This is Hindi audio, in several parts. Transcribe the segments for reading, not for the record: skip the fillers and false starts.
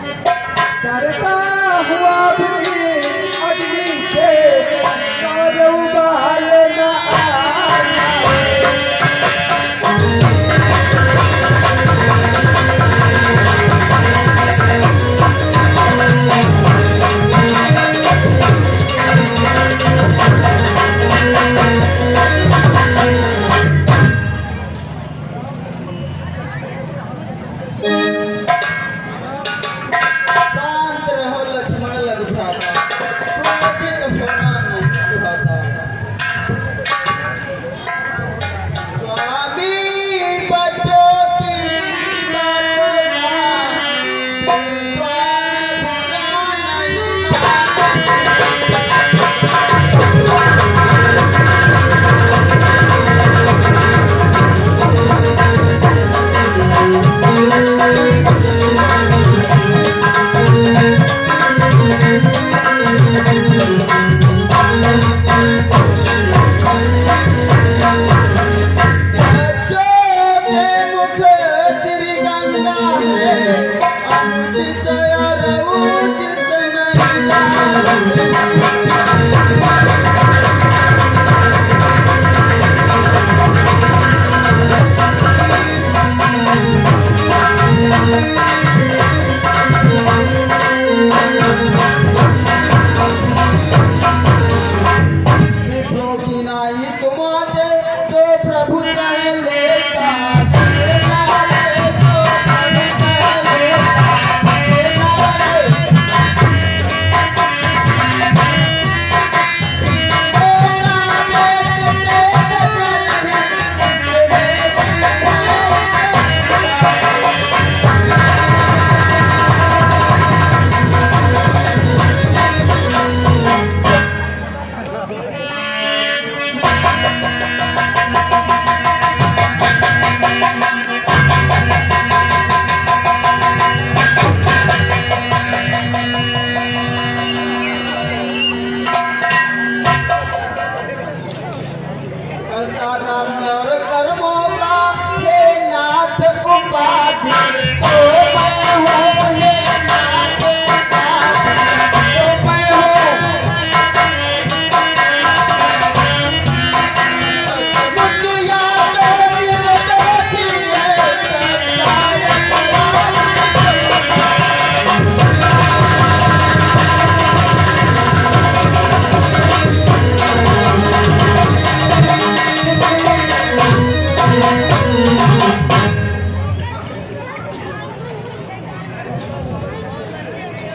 डरता हुआ भी अग्नि से और उबाल न आना। शांत रहो लक्ष्मण लघु भ्राता, क्रोधित होना नहीं सुहाता। स्वामी बच्चों की बात ना, द्वार बुरा नहीं माना।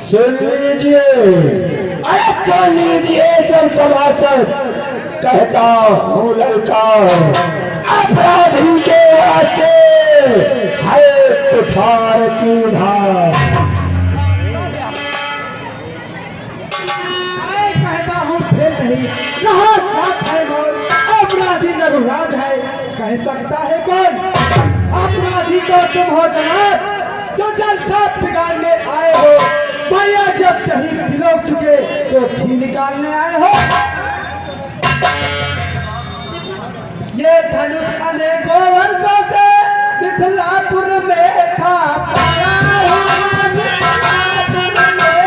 सुन लीजिए, अरे सुन लीजिए सब सभासद, कहता हूँ ललकार, अपराधी के वास्ते है कुठार की धार। मैं कहता हूँ फिर नहीं, यहाँ साथ है मौत, अपराधी रघुराज है, कह सकता है कौन? अपराधी तो तुम हो जनाब, जो जलसा बिगाड़ने आए हो। भैया जब कहीं बिलोक चुके तो घी निकालने आए हो। ये धनुष अनेकों वर्षों से मिथिलापुर में था पड़ा हुआ, मिथिलापुर में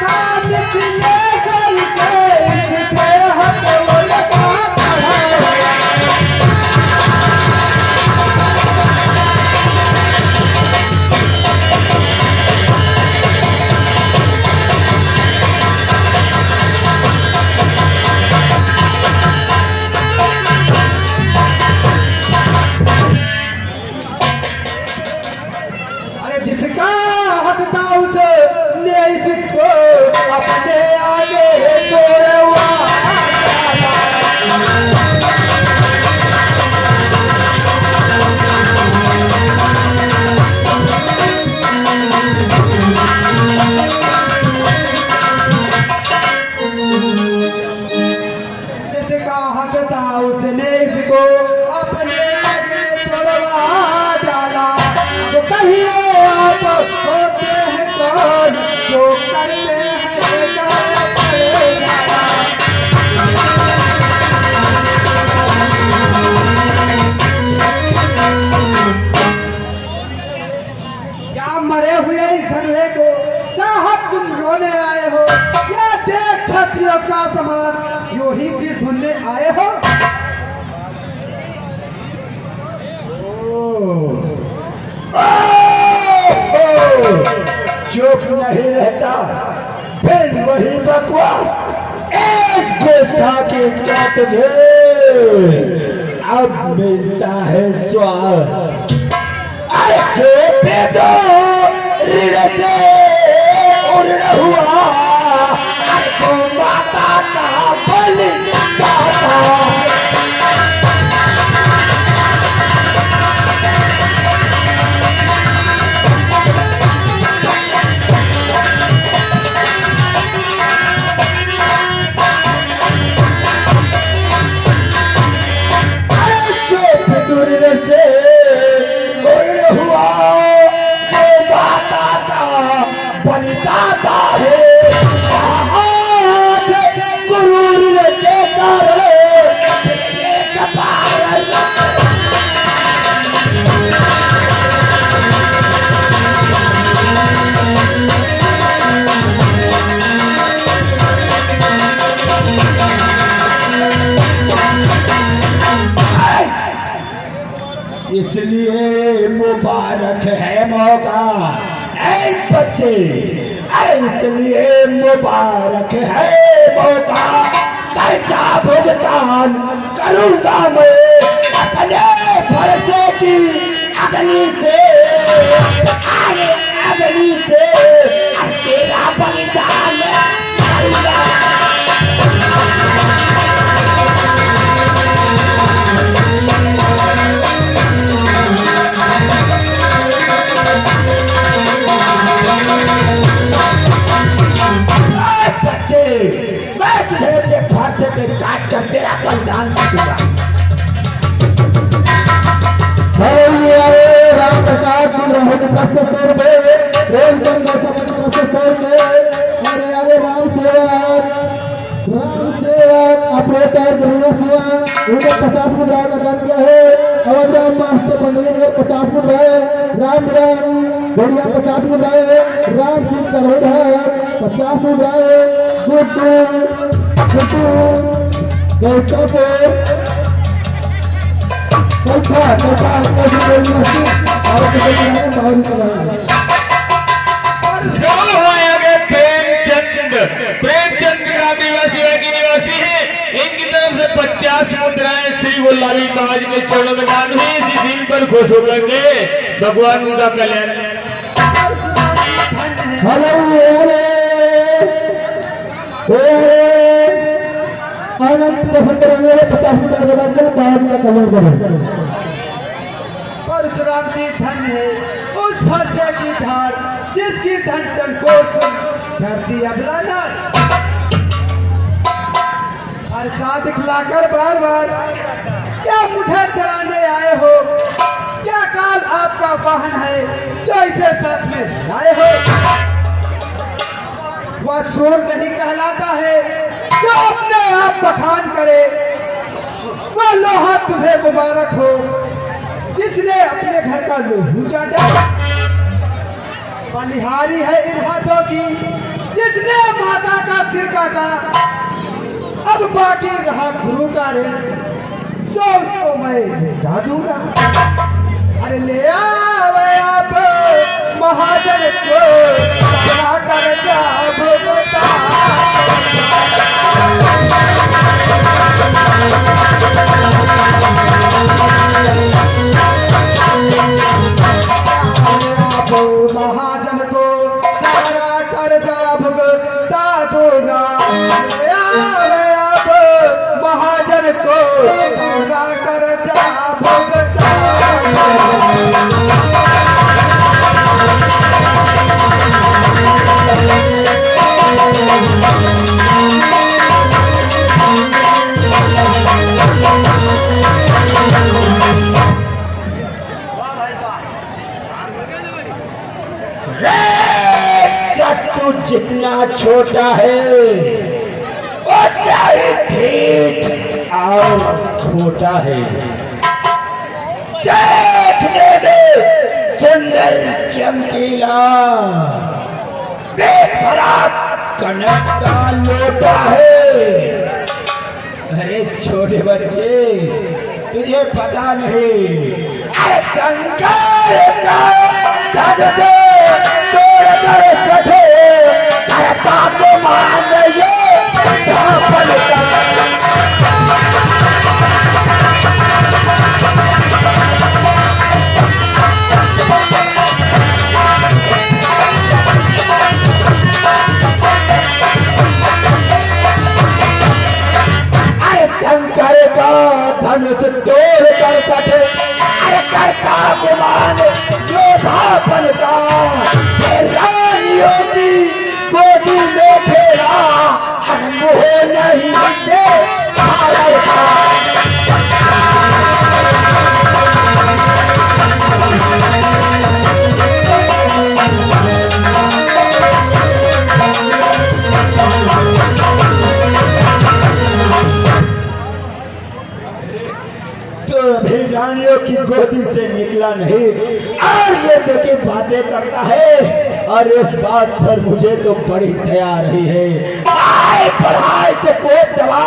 था निकले गल के हट वो लगा पड़ा। चुप नहीं रहता, फिर वही बकवास एक गुस्ताखी का तुझे अब मिलता है स्वाद। अरे बेदो ऋण से उड़ हुआ तो माता का बलि दाता। से उड़ हुआ जो माता का बलिदाता है, गुरूर के कारण इसलिए मुबारक है मौका ऐ बच्चे, इसलिए मुबारक है मौका। कर्जा भुगतान करूंगा मैं अपने भरोसे की अग्नि से, अग्नि से तेरा बलिदान मैं तुझे अपने फांसे से काट कर तेरा बलिदान दूंगा। राम प्रकाश अरे आगे राम सेवक अपने पैर जमीन हुआ उन्हें 50 मुद्रा का काम किया है। और राम मास्टर पंडित ने 50 मुद्राएं, राम बढ़िया 50 मुद्राएं, राम जी करोड़ है 50 मुद्राएं। प्रेमचंद का आदिवासी की निवासी है, इनकी तरफ से 50 मुद्राएं श्री गुलाबी महाराज के चरणों में दान हुई। इसी दिन पर खुश होकर भगवान उनका कल्याण। आनंद पसंद करेंगे 50 मीटर बाद में कलर करें। परशुराम जी धन्य है उस फरसे की धार जिसकी धड़कन को सुन धरती अबलाना। फरसा दिखलाकर बार बार क्या मुझे डराने आए हो? क्या काल आपका वाहन है जो इसे साथ में लाए हो? वह सूर नहीं कहलाता है जो अपने आप बखान करे, वह लोहा तुम्हें मुबारक हो जिसने अपने घर का लोहू चाटा। बलिहारी है इन हाथों की जिसने माता का सिर काटा। अब बाकी रहा गुरु का ऋण सो उसको मैं मिटा दूंगा। अरे ले आवे आप महाजन को कर जा भुगता। महाजन को सारा कर्जा भुगता दूंगा। आप महाजन को सारा कर्जा भुगता। तू जितना छोटा है उतना ही ठीक और खोटा है। देखने में सुंदर चमकीला बेभरा कनक का लोटा है। अरे छोटे बच्चे तुझे पता नहीं, अरे शंकर का धन से तोड़ कर को मान ये धापन का। शंकर का धनुष तोड़ कर सके, अरे करता गुमान योधापन का। रानियों की गोदी में फेरा हर मुँह नहीं दे भारत का। रानियों की गोदी से निकला नहीं और ये देखिए बातें करता है। और इस बात पर मुझे तो बड़ी दया रही है। आए पढ़ाई के कोई दवा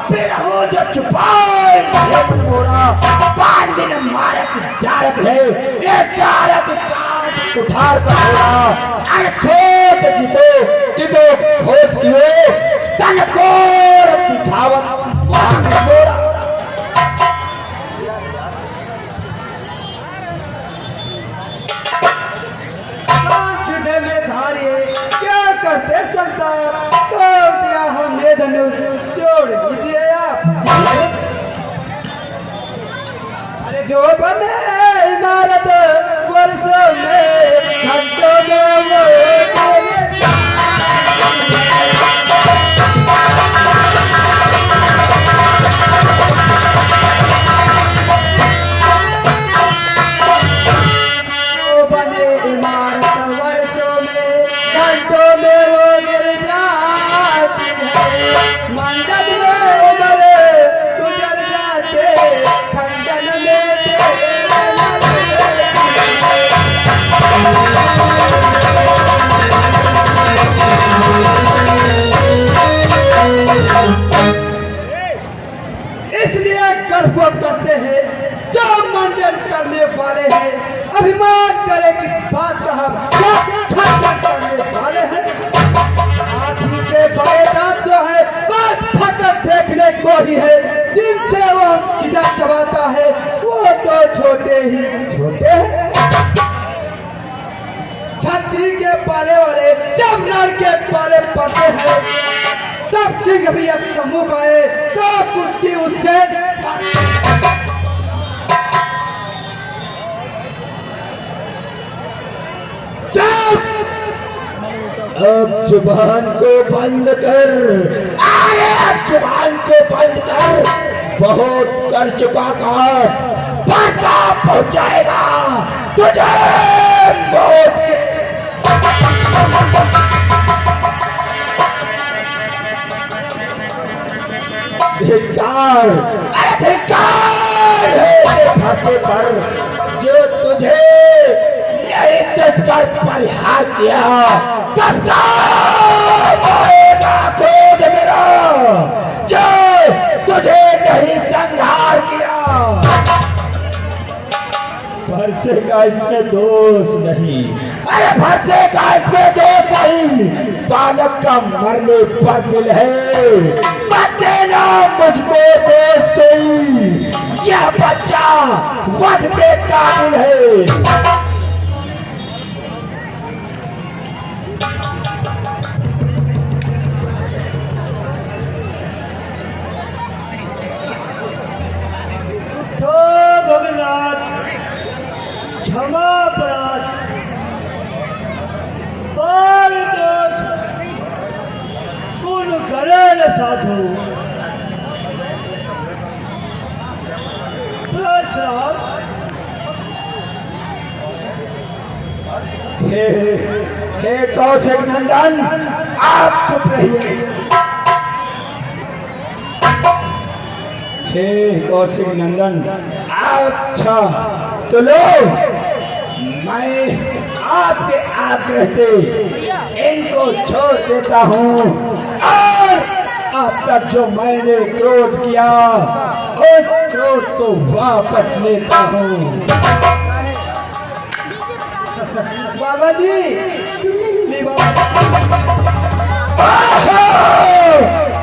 फिर हो जो छुपाए मोरा 5 दिन मारत जारत है, एक जारत काट उठार कर होगा। अरे छोट जितो खोज किए तन को उठावत मोरा। क्या करते संताप, तोड़ दिया हमने धनुष, जोड़ लीजिए आप। अरे जो बने इमारत वर्षों में घंटों में वो गिर जाती है, मंडप में गले गुजर जाते, खंडन में इसलिए कर्फ्यू करते हैं जो मंडन करने वाले हैं। अभिमान करे किस बात का हम करने वाले हैं। हाथी के बड़े दांत जो है बस फटक देखने को ही है, जिनसे वो खिजा चबाता है वो तो छोटे ही छोटे हैं। छतरी के पाले वाले जब नर के पाले पड़ते हैं तब सिंह भी सम्मुख आए तो उसकी उससे अब जुबान को बंद कर, अरे अब जुबान को बंद कर। बहुत कर चुका काट, पता पहुंचाएगा तुझे मौत के। धिक्कार, अरे धिक्कार है फांसे पर जो तुझे इज्जत कर परिहार किया। खोद मेरा जो तुझे नहीं संहार किया। भरसे का इसमें दोष नहीं, अरे भरसे का इसमें दोष नहीं। बालक का मरने पर दिल है, मत देना मुझको दोष कोई। यह बच्चा वध के काबिल है। क्षमा अपराध बाल दोष कुन करे न साधु। हे कौशिक नंदन, आप चुप रहिए। हे कौशिक नंदन, अच्छा तो लो, मैं आपके आग्रह से इनको छोड़ देता हूँ और अब तक जो मैंने क्रोध किया उस क्रोध को वापस लेता हूँ। बाबा जी,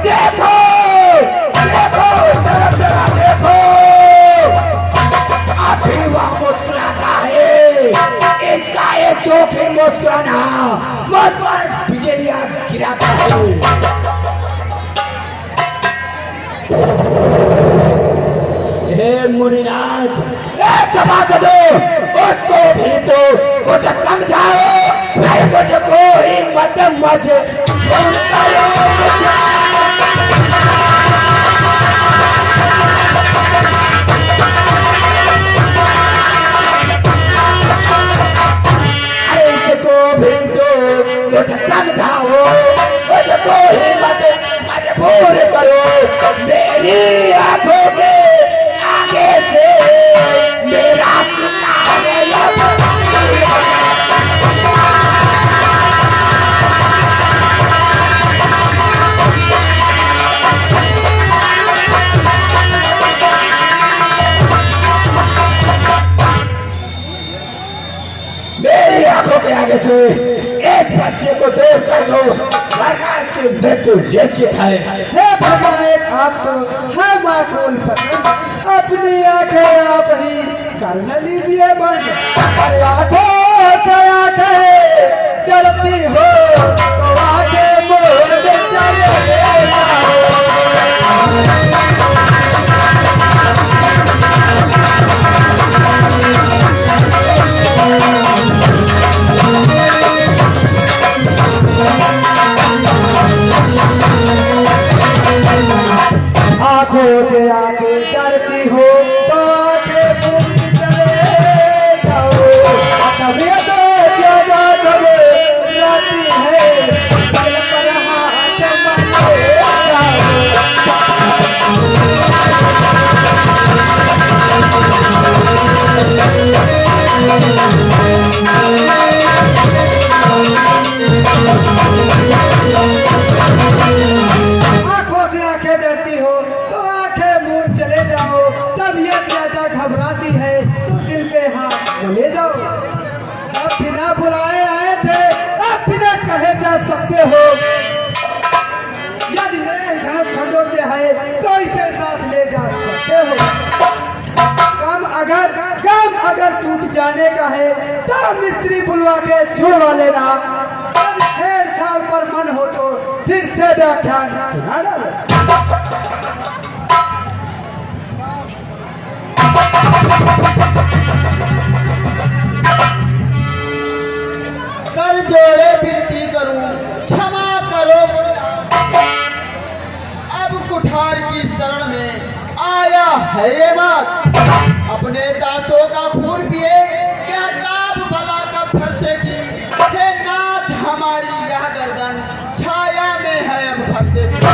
देखो देखो जरा जरा देखो, अभी वह मुस्कुराता है। इसका ये चोखी मुस्कुराना मुझ पर बिजलियां गिराता है। हे मुनिनाथ, जवाब दो, उसको भी तो कुछ समझाओ, भाई मुझको ही मत समझाओ, मुझको ही मत मजबूर करो। मेरी आंखों के आगे से मेरा मेरी आंखों के आगे से एक बच्चे को दूर कर दो, वरना इसकी मृत्यु निश्चित है। हे भगवान, आप तो है माकूल पसंद, अपनी आंखें आप ही कर न लीजिए बंद। अरे आंखों से आंखें डरती हो तो आंखें मोड़ चले आंखों से आके डरती हो तो आके पूछ चले जाओ। तबीयत ज्यादा घबराती है, दिल पर हाथ मारे आंखों से आंखें डरती हो तो आंखें मूंद चले जाओ। तबीयत ज्यादा घबराती है तो दिल पे हाथ चले जाओ। अब बिना बुलाए आए थे, अब बिना कहे जा सकते हो। यदि मेरे घास खंडों से है तो इसे साथ ले जा सकते हो। काम अगर टूट जाने का है तो मिस्त्री बुलवा के छुड़वा लेना। छेड़छाड़ पर मन हो तो फिर से व्याख्यान सुना डालो। कर जोड़े विनती करूं, क्षमा करो। अब कुठार की शरण में आया है ये बात, अपने दासों का खून पिए क्या ताप भला कब फरसे की। हे नाथ, हमारी यह गर्दन छाया में है अब फरसे की।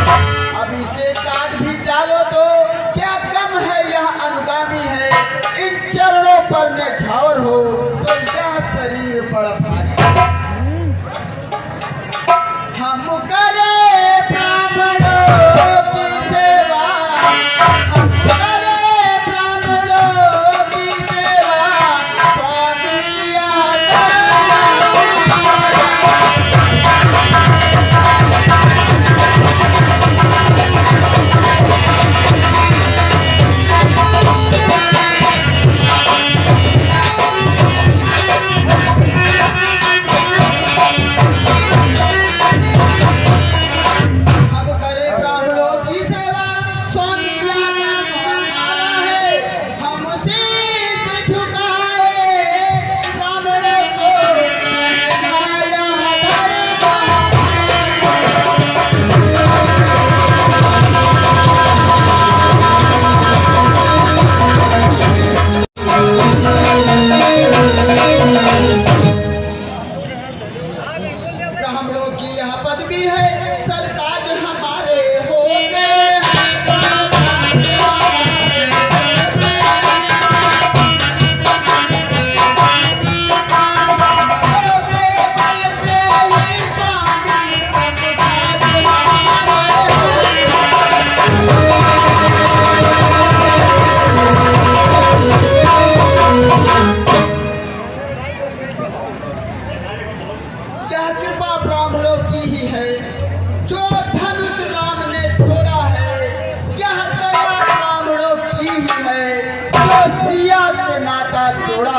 अब इसे काट भी डालो तो क्या कम है, यह अनुगामी है। इन चरणों पर न्यौछावर हो तो यह शरीर बड़ा भारी। हम करे ब्राह्मणों की सेवा, हम करे ब्राह्मणों की सेवा, सिया से नाता जोड़ा।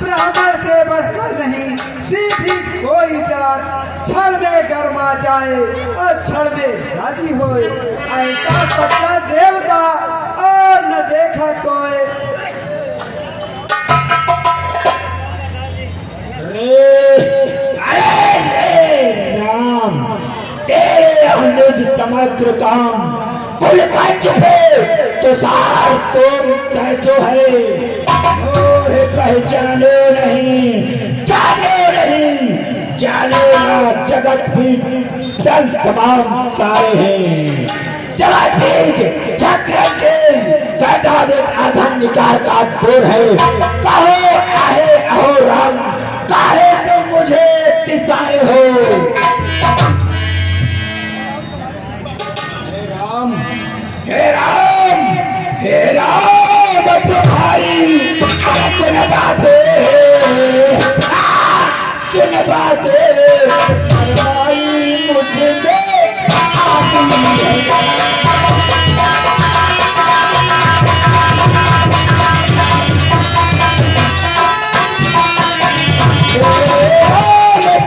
ब्राह्मण से बढ़कर नहीं सीधी कोई जात, क्षण में गरमा जाए और क्षण में राजी होए। ऐसा सच्चा देवता और न देखा कोई। राम तेरे अनुज समग्र काम कुल पंच पे तो सार तुम कैसो है। मोह पहचानो नहीं जानो नहीं, जानो ना जगत भी दल तमाम सारे हैं। जगत बीज चक्र के वैदादिक आधन निकार का दूर है। कहो आहे अहो राम, काहे तुम मुझे दिशाए हो। हे राम हे राम तुम्हारी सुन बातें, सुन बातें मुझे आती है।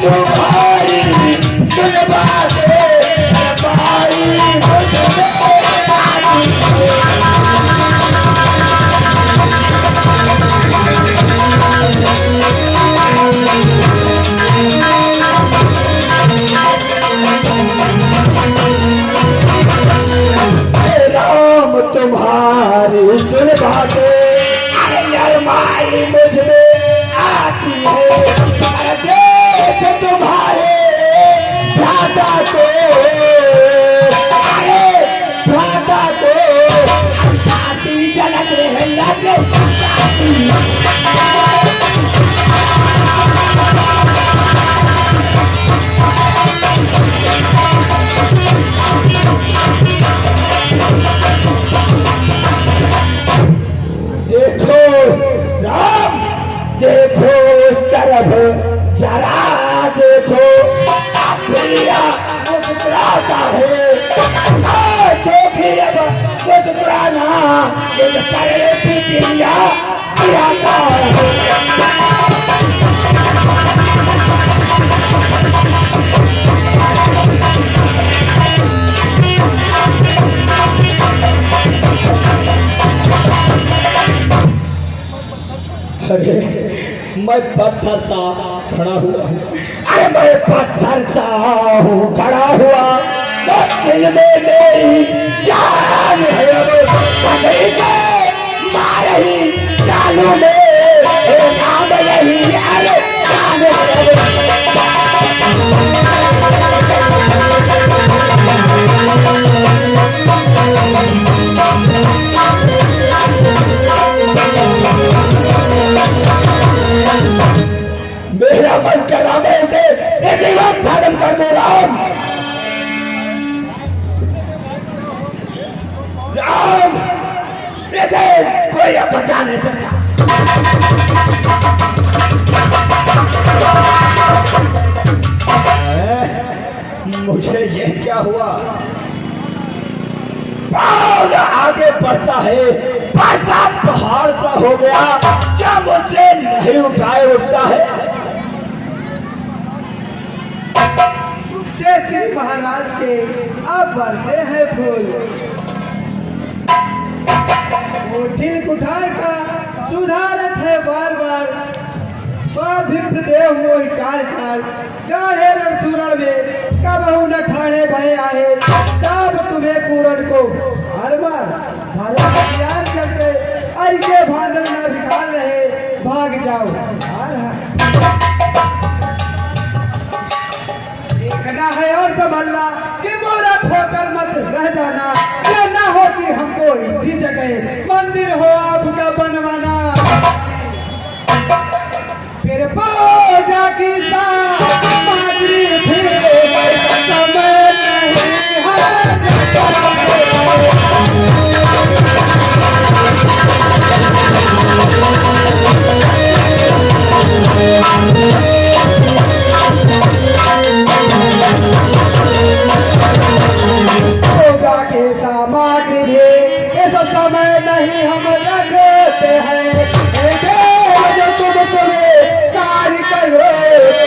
तुम्हारी सुन बातें मुझे तुम्हारी सुन बातें अरे नरमाई मुझ में आती है। देख तुम्हारे भ्राता को, अरे भ्राता को छाती जलक रहे लगे देखो राम, देखो उस तरफ जरा देखो, प्रिया मुस्कुराता है। देखिए अब मुस्कुराना एक करे पिछलिया गिराता है। अरे मैं पत्थर सा खड़ा हुआ हूँ, अरे मैं पत्थर सा हूँ खड़ा हुआ, दिल में मेरी जान है। अब पकड़ी के मारही डालू में नाम यही, अरे जान मेरा मन कर रहा मैं इसे एक बार धारण कर दो। राम राम इसे कोई अब बचा नहीं सकता। मुझे ये क्या हुआ? बाल आगे बढ़ता है, बढ़ता पहाड़ सा हो गया, क्या मुझसे नहीं उठाए उठता है। से श्री महाराज के अब बरसे हैं फूल, वो ठीक उठार का सुधारत है बार बार। देव मोहि कार कार गाहे रणसुरण में कबहू न ठाणे भय आए। तब तुम्हें पूरन को हर बार धारा तैयार करके अरिके भांडल न भिखार रहे, भाग जाओ। देखना है और संभलना कि मूर्ख होकर मत रह जाना, ये ना हो कि हमको इसी जगह मंदिर हो आपका बनवाना। फिर पूजा की माजरी फिर समय नहीं पूजा के साथ सामग्री भी इस समय नहीं हम रखते हैं। जो तुम तुम्हें कार्य करो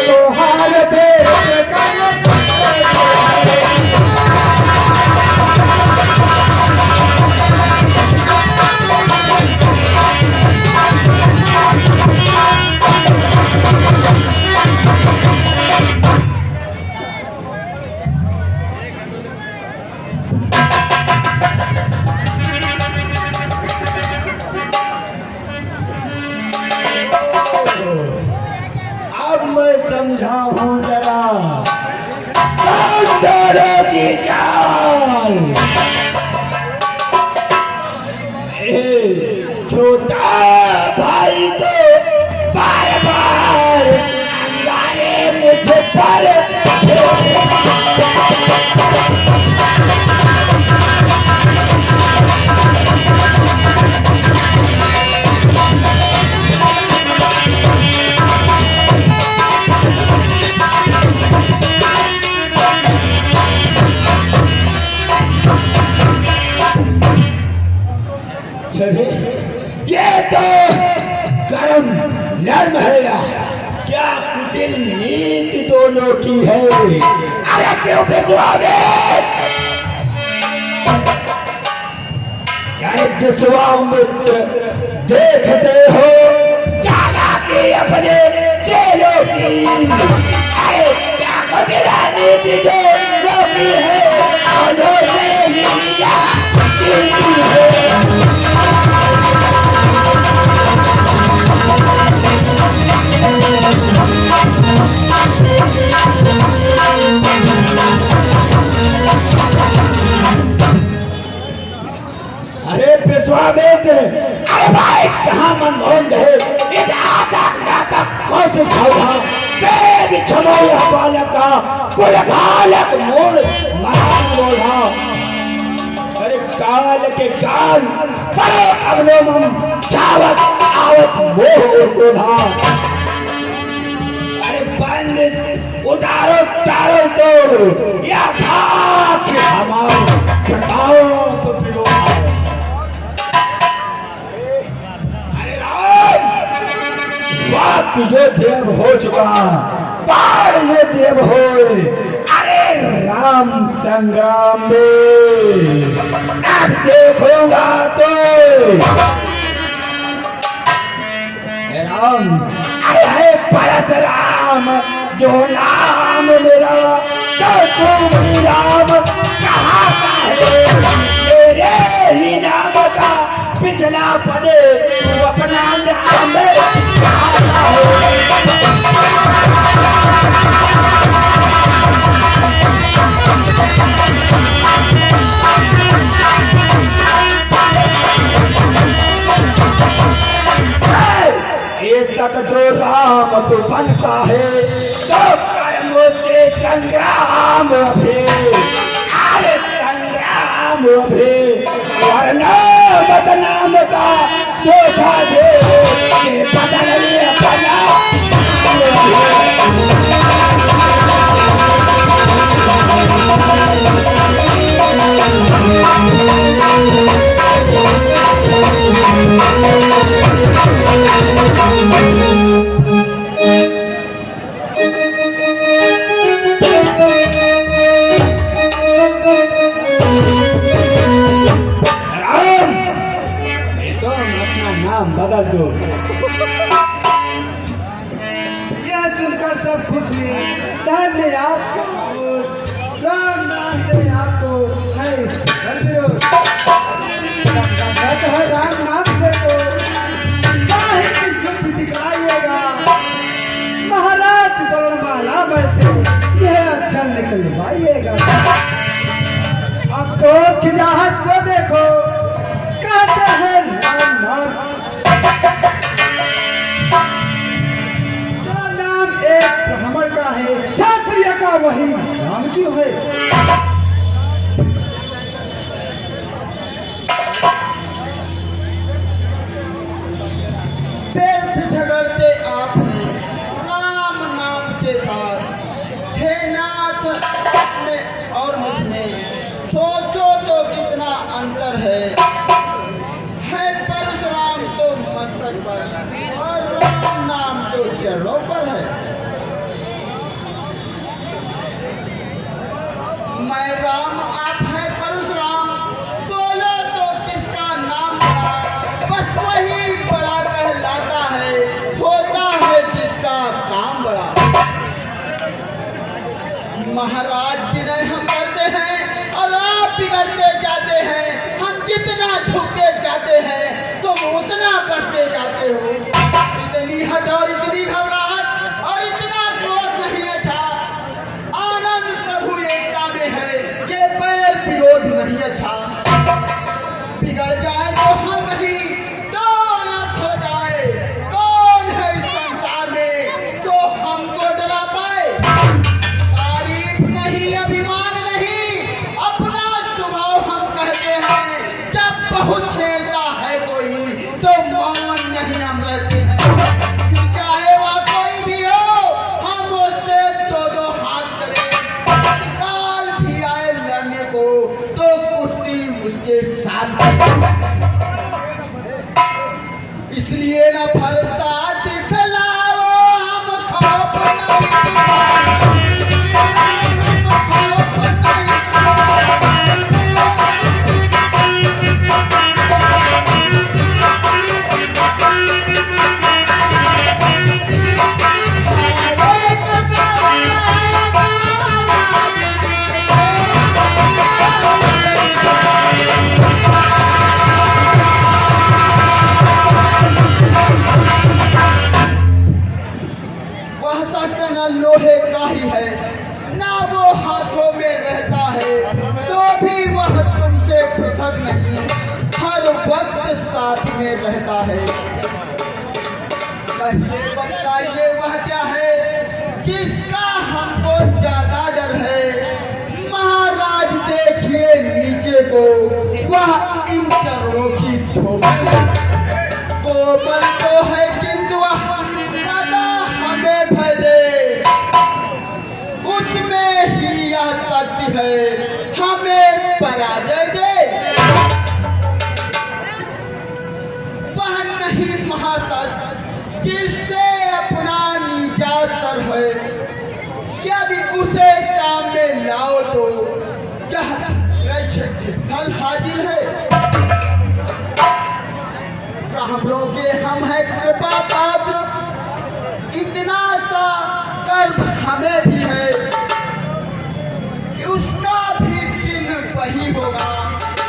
तो हार पेश कर। अब मैं समझाऊं जरा अंदरों की चाल। छोटा भाई तो बार बार अंगारे मुझे पर ये तो कर्म नर्म है या क्या कुटिल नीति दोनों की है। अरे क्यों विश्वामित्र देखते हो चालाकी अपने चेलों की। अरे क्या कुटिल नीति दोनों की है, दोनों से लिया है। अरे विश्वामित्र, अरे भाई कहाँ मनमोहन गए? इस आधा कौन से भावा बेग छमोया बालका कुल घालक मूल महान बोला। अरे काल के काल बड़े अवलोमन चावत आवत मोह उधा। अरे बंद उतारो तारो तो या भाग हमारो घटाओ तो पिलो। बात तुझे देव हो चुका, बाढ़ ये देव हो। अरे राम संग्राम में अब देखूंगा तो राम। अरे परशुराम जो नाम मेरा तो तुम राम कहाँ का है? मेरे ही नाम का पिछला पदे तू अपना नाम कहाँ का है? तक जो राम तो बनता है तो कर्मों से संग्राम भी। अरे संग्राम भी वरना बदनाम का धोखा दे बदल अपना। बदल दो। यह सुनकर सब खुश हुए। धन्य आपको, राम नाम से आपको है राम नाम से तो साहित्य युद्ध दिखाइएगा। महाराज वर्णमाला में से यह अक्षर निकलवाइएगा। अफसोस की चाहत को देखो, कहते हैं राम नाम। नाम एक ब्राह्मण का है, क्षत्रिय का वही नाम क्यों है? पेट झगड़ते आपने राम नाम के साथ। हे नाथ, अपने और मुझमें सोचो तो कितना महाराज विनय हम करते हैं और आप बिगड़ते जाते हैं। हम जितना झुकते जाते हैं तुम उतना बढ़ते जाते हो। इतनी हट और इतनी घबराहट और इतना क्रोध नहीं अच्छा। आनंद प्रभु एकता में है, ये बैर विरोध नहीं अच्छा। बिगड़ जाए तो हम नहीं तो अनर्थ हो जाए। कौन है इस संसार में जो हमको डरा पाए? तारीफ नहीं, अभिमान नहीं, अपना स्वभाव हम कहते हैं। जब बहुत छेड़ता है कोई तो मौन नहीं हम रहते हैं। फिर चाहे वह कोई भी हो हम उससे दो दो हाथ करें। काल भी आए लड़ने को तो कुश्ती उसके साथ। इसलिए न फरसा दिखलाओ हम खौफ लोहे का ही है, ना वो हाथों में रहता है तो भी वह तुमसे पृथक नहीं, हर वक्त साथ में रहता है। कहिए बताइए वह क्या है जिसका हमको ज्यादा डर है? महाराज देखिए नीचे को, वह इन चरणों की ठोकर है। कोमल तो है किंतु वह सदा हमें भय दे। उसमें ही यह सत्य है, हमें पराजय दे। वह नहीं महाशस्त्र जिससे अपना नीचा सर है। यदि उसे काम में लाओ तो यह रक्षक स्थल हाजिर है। ब्राह्मणों के हम हैं कृपा पात्र, इतना सा गर्व हमें भी है कि उसका भी चिन्ह वही होगा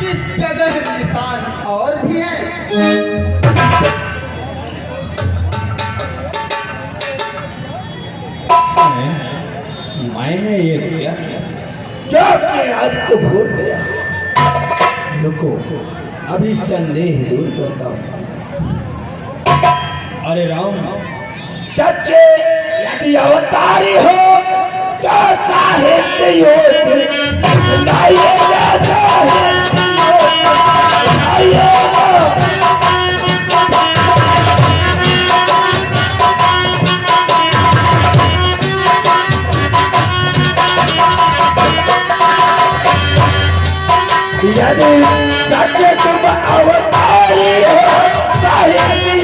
जिस जगह निशान और भी है। मैंने ये क्या किया जो अपने आप को भूल गया? रुको, अभी संदेह दूर करता हूँ। अरे राम, सच्चे यदि अवतारी हो तो साहित्य यदि सच्चे तुम अवतारी हो साहित्य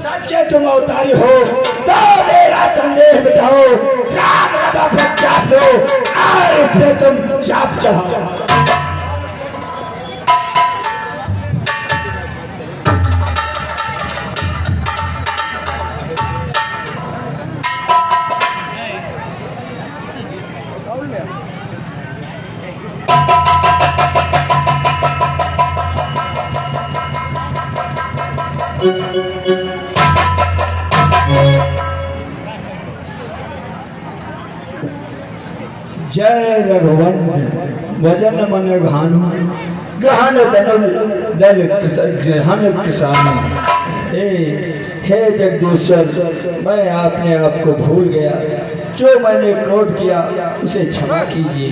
सच्चे तुम अवतारी हो तो मेरा संदेह मिटाओ। राम राधा पर चाप लो और उससे तुम चाप चढ़ाओ। जय रघुवंश वजन मन भानु ग्रहण दल जहन किसान। हे जगदीश्वर, मैं अपने आप को भूल गया। जो मैंने क्रोध किया उसे क्षमा कीजिए।